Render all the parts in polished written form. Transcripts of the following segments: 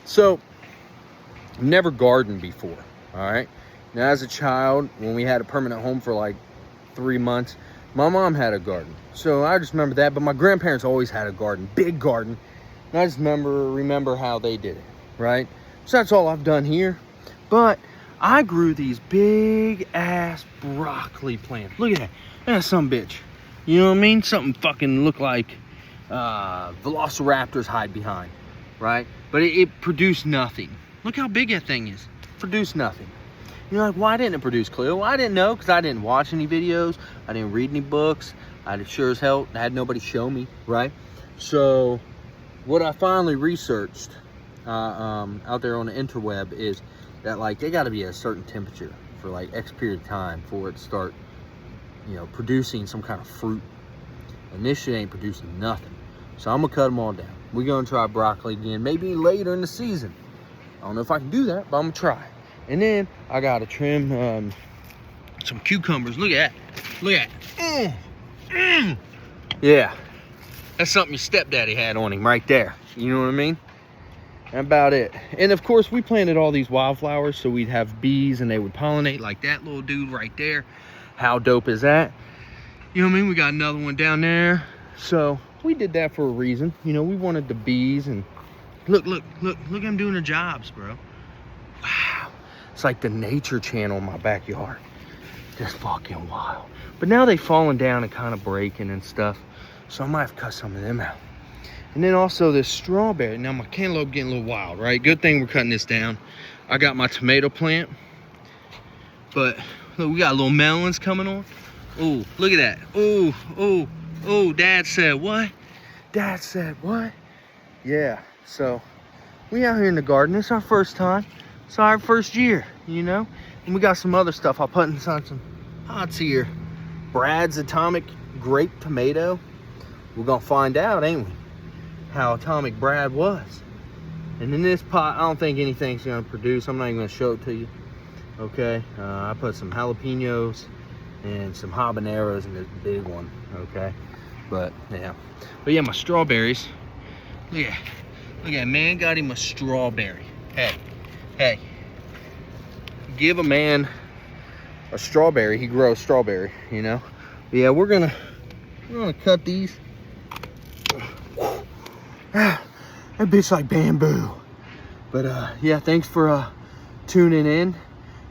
So, never gardened before, all right? Now, as a child, when we had a permanent home for like 3 months, my mom had a garden. So I just remember that, but my grandparents always had a garden, big garden. And I just remember how they did it, right? So that's all I've done here. But I grew these big ass broccoli plants. Look at that. That's some bitch. You know what I mean? Something fucking look like velociraptors hide behind, right? But it produced nothing. Look how big that thing is. Produced nothing. You're like, why didn't it produce, Khalil? Well, I didn't know, because I didn't watch any videos. I didn't read any books. I sure as hell had nobody show me, right? So what I finally researched out there on the interweb is that, like, they got to be at a certain temperature for like X period of time for it to start, you know, producing some kind of fruit. And this shit ain't producing nothing. So I'm gonna cut them all down. We're gonna try broccoli again, maybe later in the season. I don't know if I can do that, but I'm gonna try. And then I gotta trim some cucumbers. Look at that. Look at that. Yeah, that's something your stepdaddy had on him right there. You know what I mean? That's about it. And of course, we planted all these wildflowers so we'd have bees and they would pollinate, like that little dude right there. How dope is that? You know what I mean? We got another one down there. So we did that for a reason. You know, we wanted the bees. And look at them doing their jobs, bro. Wow. It's like the nature channel in my backyard. Just fucking wild. But now they've fallen down and kind of breaking and stuff. So I might have to cut some of them out. And then also this strawberry. Now my cantaloupe getting a little wild, right? Good thing we're cutting this down. I got my tomato plant. But look, we got little melons coming on. Oh, look at that. Oh, Dad said what? Dad said what? Yeah, so we out here in the garden. It's our first time. It's our first year, you know? And we got some other stuff. I'll put inside some pots here. Brad's Atomic Grape Tomato. We're gonna find out, ain't we? How Atomic Brad was. And in this pot, I don't think anything's gonna produce. I'm not even gonna show it to you. Okay, I put some jalapenos and some habaneros in this big one, okay? But yeah, my strawberries. Look at man got him a strawberry. Hey, give a man a strawberry, he grows strawberry, you know? But yeah, we're gonna cut these. That bitch like bamboo. But yeah, thanks for tuning in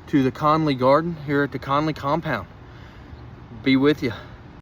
to the Conley Garden here at the Conley compound. Be with you.